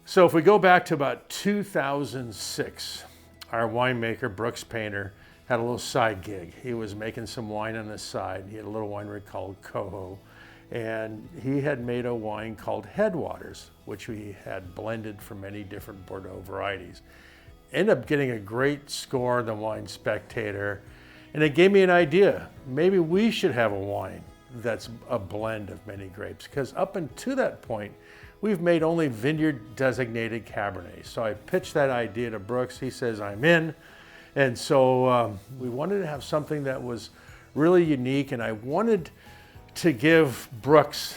So if we go back to about 2006, our winemaker, Brooks Painter, had a little side gig. He was making some wine on the side. He had a little winery called Coho, and he had made a wine called Headwaters, which we had blended from many different Bordeaux varieties. Ended up getting a great score in the Wine Spectator, and it gave me an idea. Maybe we should have a wine that's a blend of many grapes, because up until that point, we've made only vineyard designated Cabernet. So I pitched that idea to Brooks. He says, I'm in. And so we wanted to have something that was really unique, and I wanted to give Brooks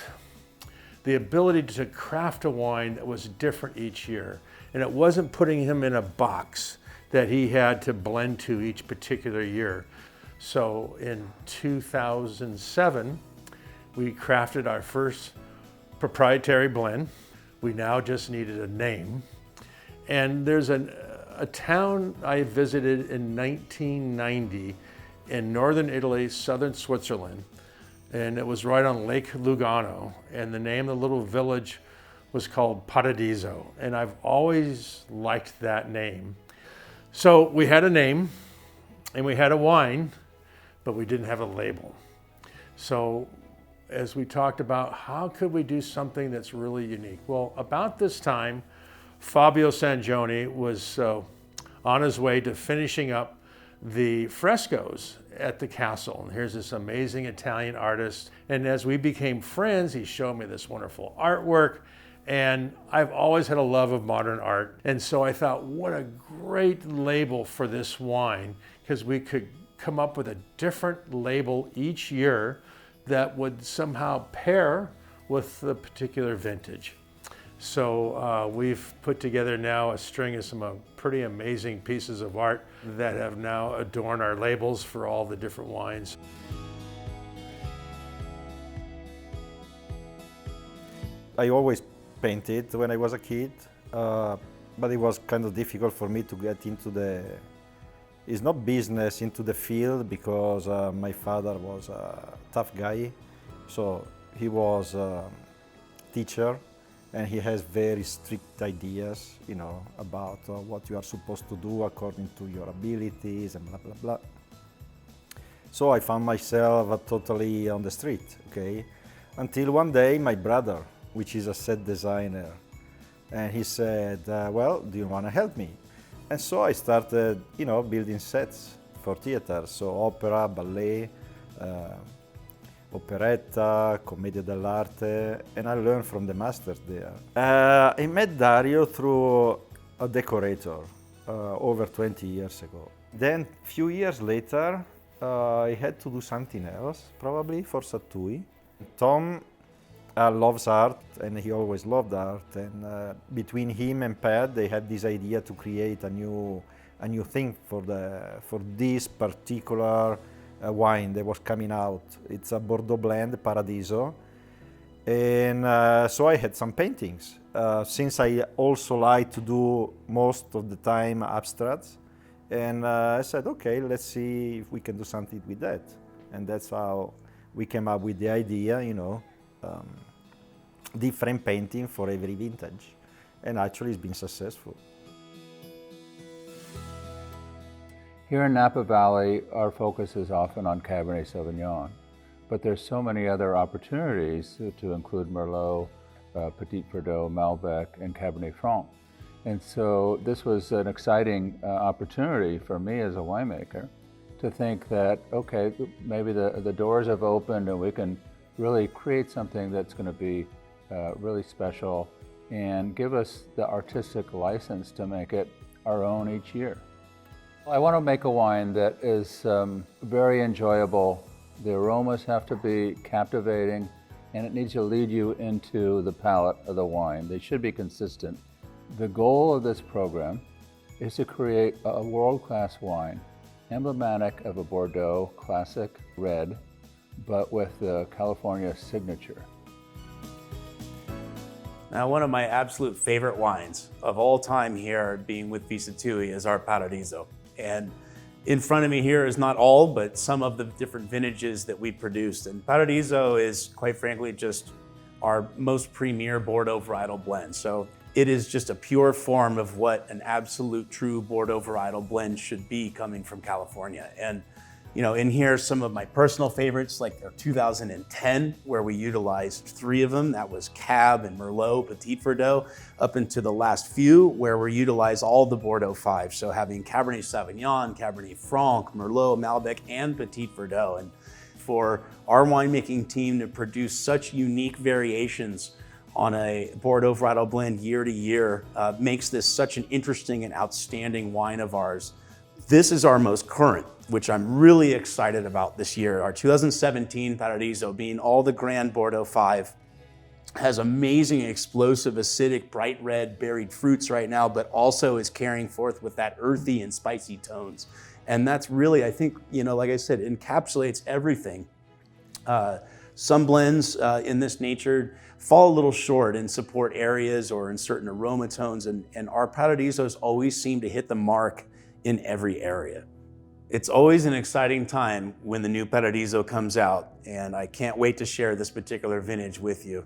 the ability to craft a wine that was different each year. And it wasn't putting him in a box that he had to blend to each particular year. So in 2007, we crafted our first proprietary blend. We now just needed a name. And there's a town I visited in 1990 in northern Italy, southern Switzerland, and it was right on Lake Lugano, and the name of the little village was called Paradiso, and I've always liked that name. So we had a name, and we had a wine, but we didn't have a label. So as we talked about, how could we do something that's really unique? Well, about this time, Fabio Sangioni was on his way to finishing up the frescoes at the castle. And here's this amazing Italian artist. And as we became friends, he showed me this wonderful artwork. And I've always had a love of modern art. And so I thought, what a great label for this wine, because we could come up with a different label each year that would somehow pair with the particular vintage. So we've put together now a string of some pretty amazing pieces of art that have now adorned our labels for all the different wines. I always painted when I was a kid, but it was kind of difficult for me to get into it's not business, into the field, because my father was a tough guy. So he was a teacher, and he has very strict ideas, about what you are supposed to do according to your abilities and blah, blah, blah. So I found myself totally on the street, okay? Until one day, my brother, which is a set designer, and he said, well, do you want to help me? And so I started, building sets for theater, so opera, ballet, operetta, commedia dell'arte, and I learned from the masters there. I met Dario through a decorator over 20 years ago. Then a few years later, I had to do something else, probably for Sattui. Tom loves art, and he always loved art, and between him and Pat, they had this idea to create a new thing for this particular wine that was coming out. It's a Bordeaux blend, Paradiso, and so I had some paintings. Since I also like to do most of the time abstracts, and I said, okay, let's see if we can do something with that, and that's how we came up with the idea, different painting for every vintage, and actually it's been successful. Here in Napa Valley, our focus is often on Cabernet Sauvignon, but there's so many other opportunities to include Merlot, Petit Verdot, Malbec, and Cabernet Franc. And so this was an exciting opportunity for me as a winemaker to think that, okay, maybe the doors have opened and we can really create something that's going to be really special and give us the artistic license to make it our own each year. I want to make a wine that is very enjoyable. The aromas have to be captivating, and it needs to lead you into the palate of the wine. They should be consistent. The goal of this program is to create a world-class wine, emblematic of a Bordeaux classic red, but with the California signature. Now, one of my absolute favorite wines of all time here, being with Sattui, is our Paradiso. And in front of me here is not all, but some of the different vintages that we produced. And Paradiso is, quite frankly, just our most premier Bordeaux varietal blend. So it is just a pure form of what an absolute true Bordeaux varietal blend should be coming from California. And you know, in here, some of my personal favorites, like our 2010, where we utilized 3 of them. That was Cab and Merlot, Petit Verdot, up into the last few, where we utilize all the Bordeaux 5. So having Cabernet Sauvignon, Cabernet Franc, Merlot, Malbec, and Petit Verdot. And for our winemaking team to produce such unique variations on a Bordeaux varietal blend year to year makes this such an interesting and outstanding wine of ours. This is our most current, which I'm really excited about this year. Our 2017 Paradiso, being all the Grand Bordeaux 5, has amazing, explosive, acidic, bright red berried fruits right now, but also is carrying forth with that earthy and spicy tones. And that's really, I think, you know, like I said, encapsulates everything. Some blends in this nature fall a little short in support areas or in certain aroma tones, and our Paradisos always seem to hit the mark in every area. It's always an exciting time when the new Paradiso comes out, and I can't wait to share this particular vintage with you.